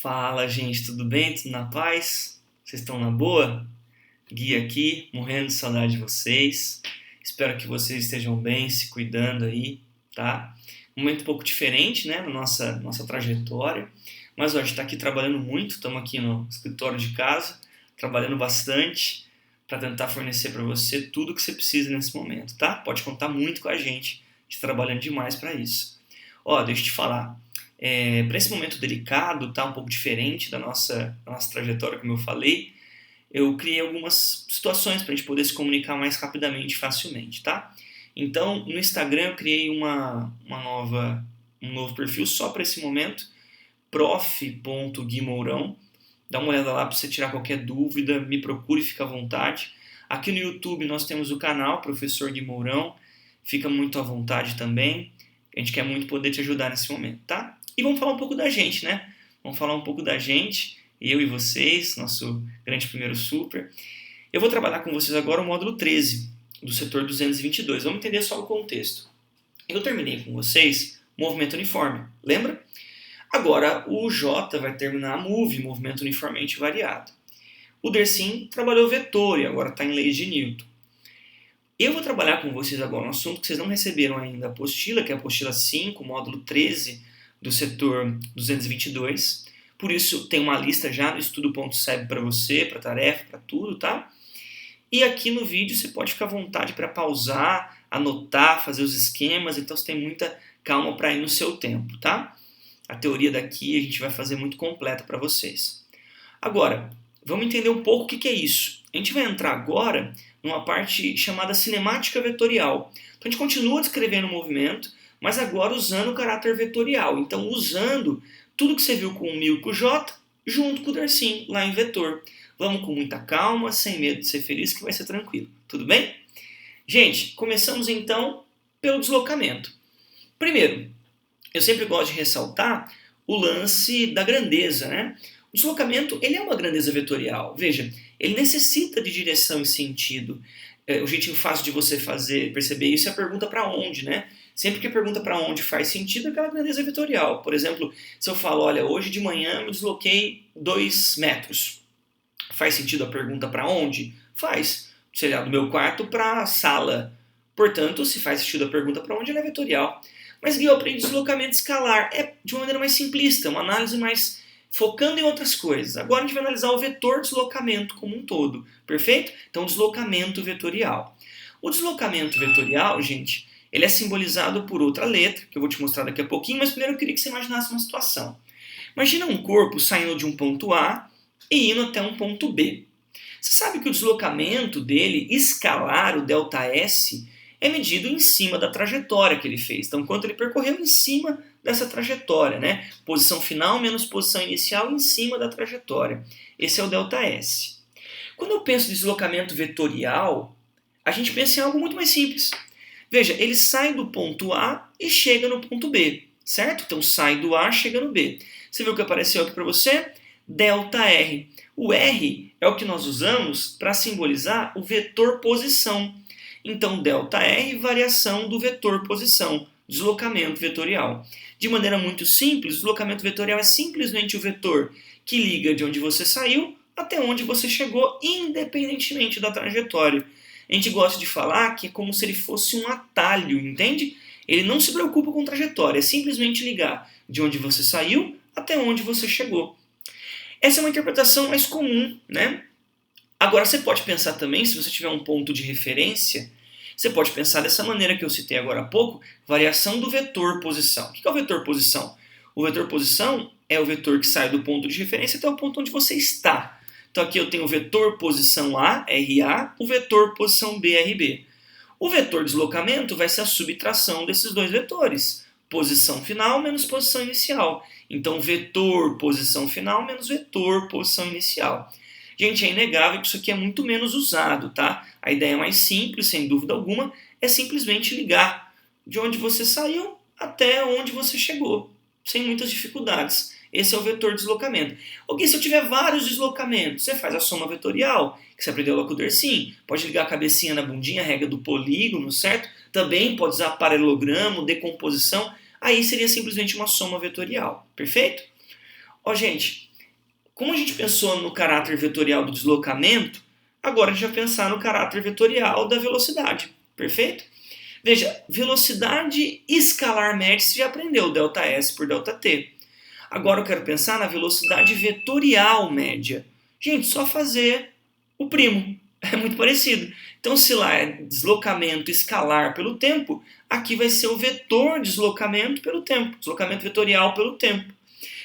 Fala, gente, tudo bem? Tudo na paz? Vocês estão na boa? Gui aqui, morrendo de saudade de vocês. Espero que vocês estejam bem, se cuidando aí, tá? Um momento um pouco diferente, né, na nossa trajetória. Mas ó, a gente está aqui trabalhando muito, estamos aqui no escritório de casa, trabalhando bastante para tentar fornecer para você tudo que você precisa nesse momento, tá? Pode contar muito com a gente trabalhando demais para isso. Ó, deixa eu te falar. Para esse momento delicado, tá um pouco diferente da nossa trajetória, como eu falei, eu criei algumas situações para a gente poder se comunicar mais rapidamente e facilmente, tá? Então, no Instagram eu criei um novo perfil só para esse momento, prof.guimourão. Dá uma olhada lá para você tirar qualquer dúvida, me procure, fica à vontade. Aqui no YouTube nós temos o canal Professor Guimourão, fica muito à vontade também. A gente quer muito poder te ajudar nesse momento, tá? E vamos falar um pouco da gente, né? Vamos falar um pouco da gente, eu e vocês, nosso grande primeiro super. Eu vou trabalhar com vocês agora o módulo 13 do setor 222. Vamos entender só o contexto. Eu terminei com vocês movimento uniforme, lembra? Agora o J vai terminar a MOVE, movimento uniformemente variado. O Dersim trabalhou vetor e agora está em leis de Newton. Eu vou trabalhar com vocês agora um assunto que vocês não receberam ainda a apostila, que é a apostila 5, módulo 13 do setor 222. Por isso tem uma lista já no estudo.seb para você, para tarefa, para tudo, tá? E aqui no vídeo você pode ficar à vontade para pausar, anotar, fazer os esquemas, então você tem muita calma para ir no seu tempo, tá? A teoria daqui a gente vai fazer muito completa para vocês. Agora, vamos entender um pouco o que é isso. A gente vai entrar agora numa parte chamada cinemática vetorial. Então a gente continua descrevendo o movimento, mas agora usando o caráter vetorial. Então usando tudo que você viu com o μ e com o j, junto com o Dersim, lá em vetor. Vamos com muita calma, sem medo de ser feliz, que vai ser tranquilo. Tudo bem? Gente, começamos então pelo deslocamento. Primeiro, eu sempre gosto de ressaltar o lance da grandeza, né? O deslocamento, ele é uma grandeza vetorial. Veja, ele necessita de direção e sentido. O jeitinho fácil de você perceber isso é a pergunta para onde, né? Sempre que a pergunta para onde faz sentido, é aquela grandeza vetorial. Por exemplo, se eu falo, olha, hoje de manhã eu me desloquei 2 metros. Faz sentido a pergunta para onde? Faz. Sei lá, do meu quarto para a sala. Portanto, se faz sentido a pergunta para onde, ela é vetorial. Mas Gui, eu aprendi deslocamento escalar. É de uma maneira mais simplista, uma análise mais focando em outras coisas. Agora a gente vai analisar o vetor deslocamento como um todo, perfeito? Então, deslocamento vetorial. O deslocamento vetorial, gente, ele é simbolizado por outra letra, que eu vou te mostrar daqui a pouquinho, mas primeiro eu queria que você imaginasse uma situação. Imagina um corpo saindo de um ponto A e indo até um ponto B. Você sabe que o deslocamento dele, escalar, o ΔS, é medido em cima da trajetória que ele fez. Então, quanto ele percorreu em cima dessa trajetória, né? Posição final menos posição inicial em cima da trajetória. Esse é o ΔS. Quando eu penso em deslocamento vetorial, a gente pensa em algo muito mais simples. Veja, ele sai do ponto A e chega no ponto B, certo? Então, sai do A, chega no B. Você viu o que apareceu aqui para você? ΔR. O R é o que nós usamos para simbolizar o vetor posição. Então, ΔR, variação do vetor posição, deslocamento vetorial. De maneira muito simples, o deslocamento vetorial é simplesmente o vetor que liga de onde você saiu até onde você chegou, independentemente da trajetória. A gente gosta de falar que é como se ele fosse um atalho, entende? Ele não se preocupa com trajetória, é simplesmente ligar de onde você saiu até onde você chegou. Essa é uma interpretação mais comum, né? Agora, você pode pensar também, se você tiver um ponto de referência, você pode pensar dessa maneira que eu citei agora há pouco, variação do vetor posição. O que é o vetor posição? O vetor posição é o vetor que sai do ponto de referência até o ponto onde você está. Então aqui eu tenho o vetor posição A, RA, o vetor posição B, RB. O vetor deslocamento vai ser a subtração desses dois vetores. Posição final menos posição inicial. Então vetor posição final menos vetor posição inicial. Gente, é inegável que isso aqui é muito menos usado, tá? A ideia mais simples, sem dúvida alguma, é simplesmente ligar de onde você saiu até onde você chegou, sem muitas dificuldades. Esse é o vetor deslocamento. Ok, se eu tiver vários deslocamentos, você faz a soma vetorial, que você aprendeu lá com o Dersim. Pode ligar a cabecinha na bundinha, a regra do polígono, certo? Também pode usar paralelogramo, decomposição. Aí seria simplesmente uma soma vetorial, perfeito? Ó, gente, Como a gente pensou no caráter vetorial do deslocamento, agora a gente vai pensar no caráter vetorial da velocidade. Perfeito? Veja, velocidade escalar média você já aprendeu, ΔS por ΔT. Agora eu quero pensar na velocidade vetorial média. Gente, só fazer o primo. É muito parecido. Então, se lá é deslocamento escalar pelo tempo, aqui vai ser o vetor deslocamento pelo tempo. Deslocamento vetorial pelo tempo.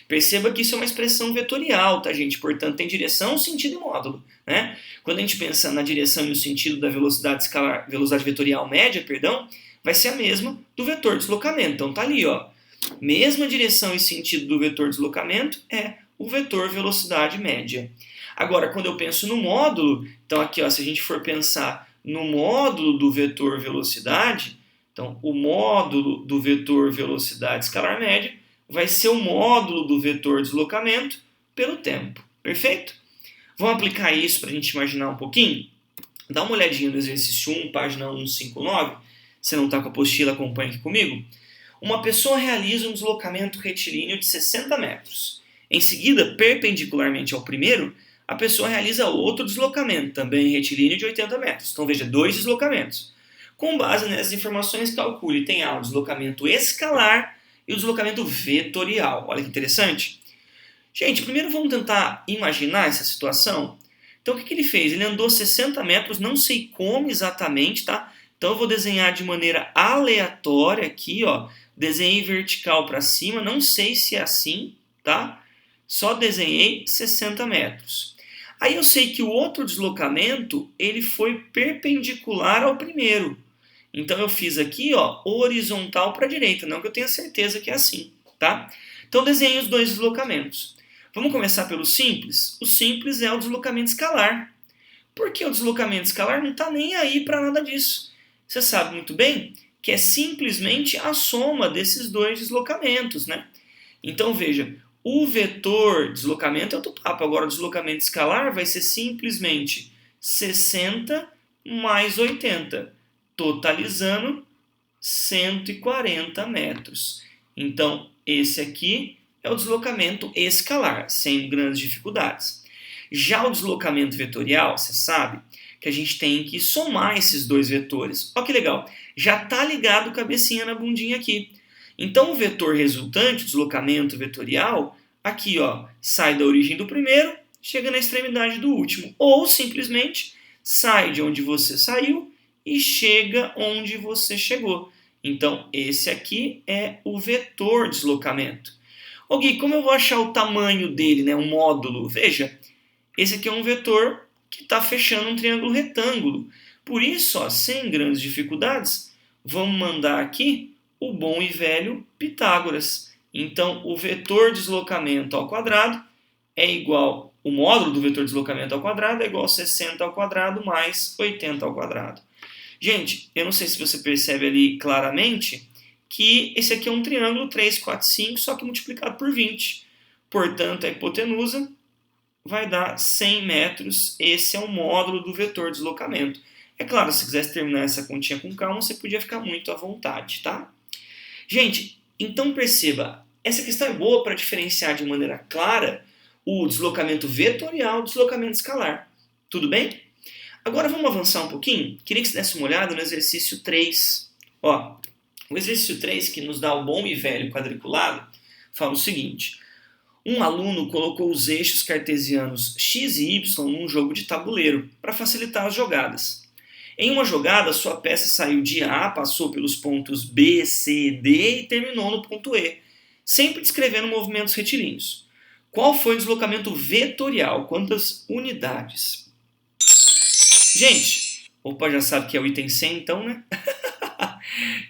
Perceba que isso é uma expressão vetorial, tá, gente? Portanto, tem direção, sentido e módulo, né? Quando a gente pensa na direção e no sentido da velocidade escalar, velocidade vetorial média, perdão, vai ser a mesma do vetor deslocamento. Então tá ali, ó. Mesma direção e sentido do vetor deslocamento é o vetor velocidade média. Agora, quando eu penso no módulo, então aqui, ó, se a gente for pensar no módulo do vetor velocidade, então o módulo do vetor velocidade escalar média vai ser o módulo do vetor deslocamento pelo tempo. Perfeito? Vamos aplicar isso para a gente imaginar um pouquinho? Dá uma olhadinha no exercício 1, página 159. Você não está com a apostila, acompanha aqui comigo. Uma pessoa realiza um deslocamento retilíneo de 60 metros. Em seguida, perpendicularmente ao primeiro, a pessoa realiza outro deslocamento, também retilíneo de 80 metros. Então veja, 2 deslocamentos. Com base nessas informações, calcule, tem o deslocamento escalar e o deslocamento vetorial. Olha que interessante. Gente, primeiro vamos tentar imaginar essa situação. Então o que ele fez? Ele andou 60 metros, não sei como exatamente, tá? Então eu vou desenhar de maneira aleatória aqui, ó. Desenhei vertical para cima, não sei se é assim, tá? Só desenhei 60 metros. Aí eu sei que o outro deslocamento, ele foi perpendicular ao primeiro. Então eu fiz aqui, ó, horizontal para a direita, não que eu tenha certeza que é assim, tá? Então desenhei os dois deslocamentos. Vamos começar pelo simples? O simples é o deslocamento escalar. Porque o deslocamento escalar não está nem aí para nada disso. Você sabe muito bem que é simplesmente a soma desses dois deslocamentos, né? Então veja, o vetor deslocamento é outro papo. Agora o deslocamento escalar vai ser simplesmente 60 mais 80, totalizando 140 metros. Então esse aqui é o deslocamento escalar, sem grandes dificuldades. Já o deslocamento vetorial, você sabe que a gente tem que somar esses dois vetores. Olha que legal, já está ligado cabecinha na bundinha aqui. Então o vetor resultante, o deslocamento vetorial, aqui ó, sai da origem do primeiro, chega na extremidade do último. Ou simplesmente sai de onde você saiu e chega onde você chegou. Então esse aqui é o vetor deslocamento. Ô Gui, como eu vou achar o tamanho dele, né, um módulo? Veja, esse aqui é um vetor que está fechando um triângulo retângulo. Por isso, ó, sem grandes dificuldades, vamos mandar aqui o bom e velho Pitágoras. Então, o vetor deslocamento ao quadrado é igual, o módulo do vetor deslocamento ao quadrado é igual a 60 ao quadrado mais 80 ao quadrado. Gente, eu não sei se você percebe ali claramente que esse aqui é um triângulo 3, 4, 5, só que multiplicado por 20. Portanto, a hipotenusa vai dar 100 metros. Esse é o módulo do vetor deslocamento. É claro, se quisesse terminar essa continha com calma, você podia ficar muito à vontade, tá? Gente, então perceba, essa questão é boa para diferenciar de maneira clara o deslocamento vetorial do deslocamento escalar. Tudo bem? Agora vamos avançar um pouquinho? Queria que você desse uma olhada no exercício 3. Ó, o exercício 3, que nos dá o bom e velho quadriculado, fala o seguinte: um aluno colocou os eixos cartesianos x e y num jogo de tabuleiro para facilitar as jogadas. Em uma jogada, sua peça saiu de A, passou pelos pontos B, C, D e terminou no ponto E, sempre descrevendo movimentos retilíneos. Qual foi o deslocamento vetorial? Quantas unidades? Gente, opa, já sabe que é o item 100 então, né?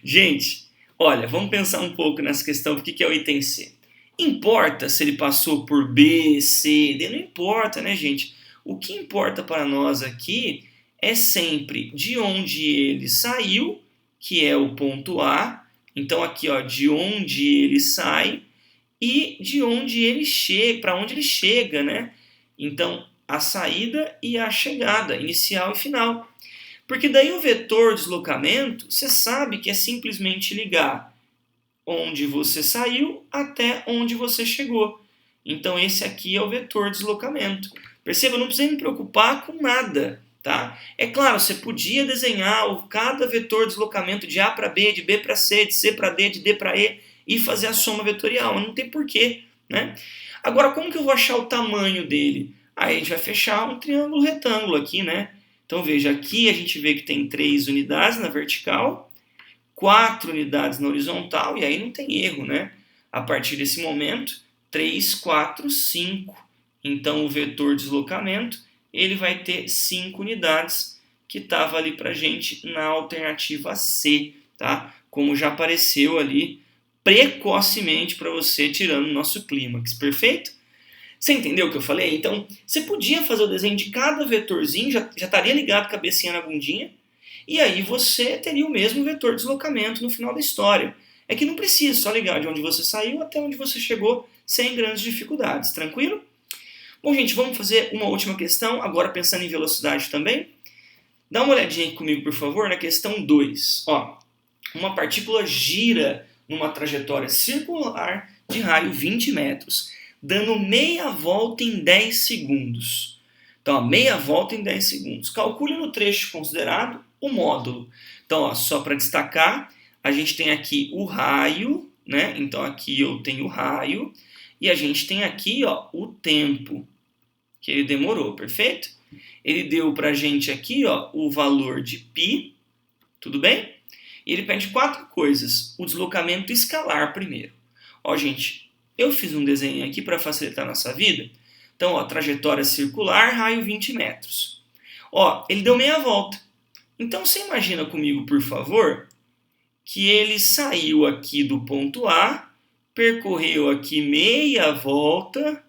Gente, olha, vamos pensar um pouco nessa questão do que é o item C. Importa se ele passou por B, C, D? Não importa, né, gente? O que importa para nós aqui é sempre de onde ele saiu, que é o ponto A. Então aqui, ó, de onde ele sai e de onde ele chega, para onde ele chega, né? Então a saída e a chegada, inicial e final. Porque daí o vetor deslocamento, você sabe que é simplesmente ligar onde você saiu até onde você chegou. Então esse aqui é o vetor deslocamento. Perceba, eu não precisei me preocupar com nada. Tá? É claro, você podia desenhar cada vetor deslocamento de A para B, de B para C, de C para D, de D para E e fazer a soma vetorial, mas não tem porquê. Né? Agora, como que eu vou achar o tamanho dele? Aí a gente vai fechar um triângulo retângulo aqui, né? Então veja, aqui a gente vê que tem 3 unidades na vertical, 4 unidades na horizontal, e aí não tem erro, né? A partir desse momento, 3, 4, 5. Então o vetor deslocamento ele vai ter 5 unidades, que estava ali para a gente na alternativa C, tá? Como já apareceu ali precocemente para você, tirando o nosso clímax, perfeito? Você entendeu o que eu falei? Então, você podia fazer o desenho de cada vetorzinho, já estaria ligado cabecinha na bundinha, e aí você teria o mesmo vetor de deslocamento no final da história. É que não precisa, só ligar de onde você saiu até onde você chegou, sem grandes dificuldades, tranquilo? Bom, gente, vamos fazer uma última questão, agora pensando em velocidade também. Dá uma olhadinha aqui comigo, por favor, na questão 2. Ó, uma partícula gira numa trajetória circular de raio 20 metros, dando meia volta em 10 segundos. Então, ó, meia volta em 10 segundos. Calcule no trecho considerado o módulo. Então, ó, só para destacar, a gente tem aqui o raio, né? Então, aqui eu tenho o raio. E a gente tem aqui, ó, o tempo que ele demorou, perfeito? Ele deu para a gente aqui, ó, o valor de π, tudo bem? E ele pede 4 coisas. O deslocamento escalar primeiro. Ó, gente, eu fiz um desenho aqui para facilitar a nossa vida. Então, ó, trajetória circular, raio 20 metros. Ó, ele deu meia volta. Então, você imagina comigo, por favor, que ele saiu aqui do ponto A, percorreu aqui meia volta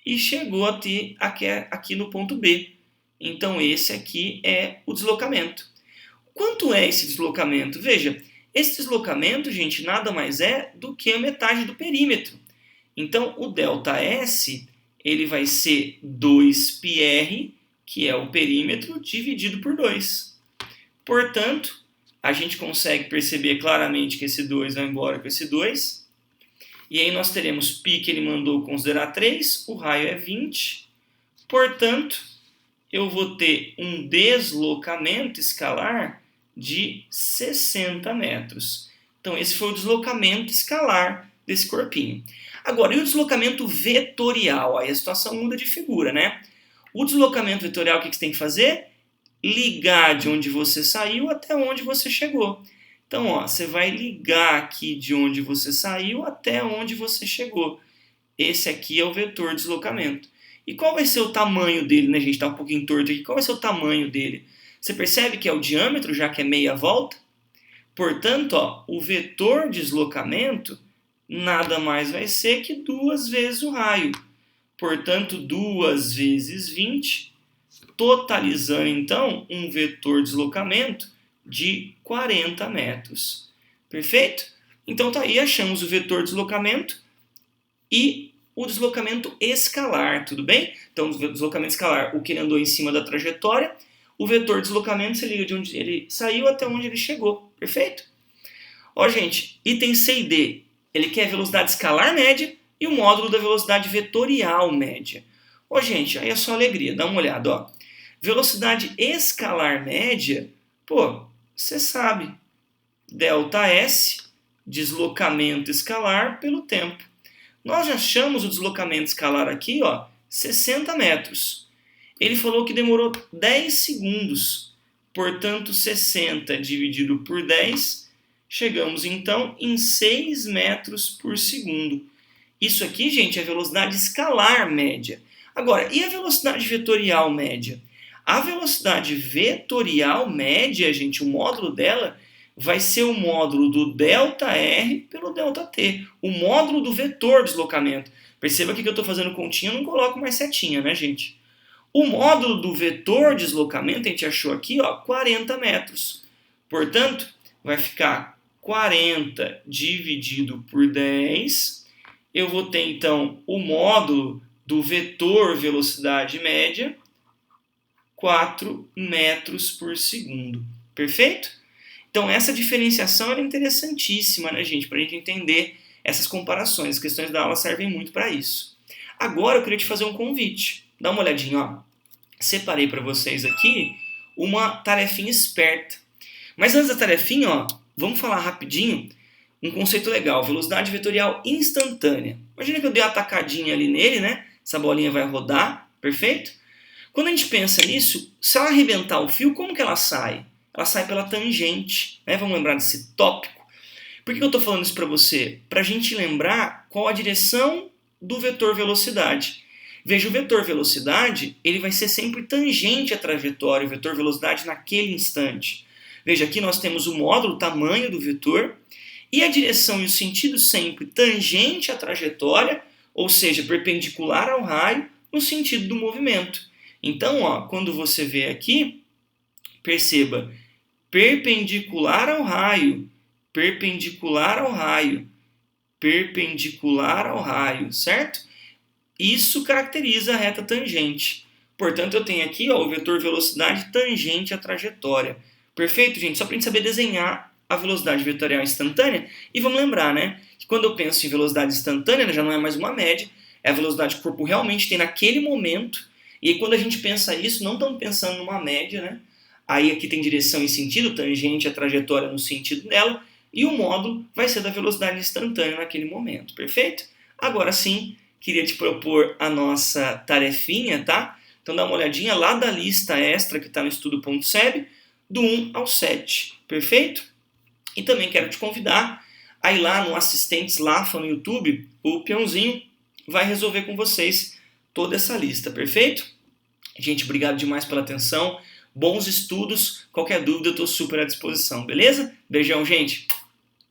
e chegou aqui no ponto B. Então, esse aqui é o deslocamento. Quanto é esse deslocamento? Veja, esse deslocamento, gente, nada mais é do que a metade do perímetro. Então, o ΔS ele vai ser 2πr, que é o perímetro, dividido por 2. Portanto, a gente consegue perceber claramente que esse 2 vai embora com esse 2. E aí nós teremos π que ele mandou considerar 3, o raio é 20. Portanto, eu vou ter um deslocamento escalar de 60 metros. Então, esse foi o deslocamento escalar desse corpinho. Agora, e o deslocamento vetorial? Aí a situação muda de figura, né? O deslocamento vetorial, o que você tem que fazer? Ligar de onde você saiu até onde você chegou. Então, ó, você vai ligar aqui de onde você saiu até onde você chegou. Esse aqui é o vetor de deslocamento. E qual vai ser o tamanho dele, né, gente? Está um pouquinho torto aqui. Qual vai ser o tamanho dele? Você percebe que é o diâmetro, já que é meia volta? Portanto, ó, o vetor de deslocamento nada mais vai ser que 2 vezes o raio. Portanto, 2 vezes 20, totalizando, então, um vetor de deslocamento de 40 metros. Perfeito? Então, tá aí, achamos o vetor de deslocamento e o deslocamento escalar, tudo bem? Então, o deslocamento escalar, o que ele andou em cima da trajetória. O vetor de deslocamento, você liga de onde ele saiu até onde ele chegou. Perfeito? Ó, gente, item C e D. Ele quer a velocidade escalar média e o módulo da velocidade vetorial média. Ó, gente, aí é só alegria. Dá uma olhada, ó. Velocidade escalar média, pô, você sabe. ΔS, deslocamento escalar pelo tempo. Nós já achamos o deslocamento escalar aqui, ó, 60 metros. Ele falou que demorou 10 segundos. Portanto, 60 dividido por 10, chegamos então em 6 metros por segundo. Isso aqui, gente, é a velocidade escalar média. Agora, e a velocidade vetorial média? A velocidade vetorial média, gente, o módulo dela vai ser o módulo do ΔR pelo ΔT, o módulo do vetor de deslocamento. Perceba que eu estou fazendo continha, eu não coloco mais setinha, né, gente? O módulo do vetor de deslocamento, a gente achou aqui, ó, 40 metros. Portanto, vai ficar 40 dividido por 10. Eu vou ter, então, o módulo do vetor velocidade média, 4 metros por segundo. Perfeito? Então, essa diferenciação é interessantíssima, né, gente? Para a gente entender essas comparações. As questões da aula servem muito para isso. Agora eu queria te fazer um convite. Dá uma olhadinha, ó. Separei para vocês aqui uma tarefinha esperta. Mas antes da tarefinha, ó, vamos falar rapidinho um conceito legal, velocidade vetorial instantânea. Imagina que eu dei uma tacadinha ali nele, né? Essa bolinha vai rodar, perfeito? Quando a gente pensa nisso, se ela arrebentar o fio, como que ela sai? Ela sai pela tangente, né? Vamos lembrar desse tópico. Por que eu estou falando isso para você? Para a gente lembrar qual a direção do vetor velocidade. Veja, o vetor velocidade ele vai ser sempre tangente à trajetória, o vetor velocidade naquele instante. Veja, aqui nós temos o módulo, o tamanho do vetor, e a direção e o sentido sempre tangente à trajetória, ou seja, perpendicular ao raio, no sentido do movimento. Então, ó, quando você vê aqui, perceba, perpendicular ao raio, perpendicular ao raio, perpendicular ao raio, certo? Isso caracteriza a reta tangente. Portanto, eu tenho aqui ó, o vetor velocidade tangente à trajetória. Perfeito, gente? Só para a gente saber desenhar a velocidade vetorial instantânea. E vamos lembrar, né? Que quando eu penso em velocidade instantânea, já não é mais uma média, é a velocidade que o corpo realmente tem naquele momento. E aí, quando a gente pensa isso, não estamos pensando numa média, né? Aí aqui tem direção e sentido, tangente à trajetória no sentido dela, e o módulo vai ser da velocidade instantânea naquele momento, perfeito? Agora sim, queria te propor a nossa tarefinha, tá? Então dá uma olhadinha lá da lista extra que está no estudo.seb, do 1 ao 7, perfeito? E também quero te convidar a ir lá no Assistentes Lafa no YouTube, o peãozinho vai resolver com vocês toda essa lista, perfeito? Gente, obrigado demais pela atenção, bons estudos, qualquer dúvida eu estou super à disposição, beleza? Beijão, gente!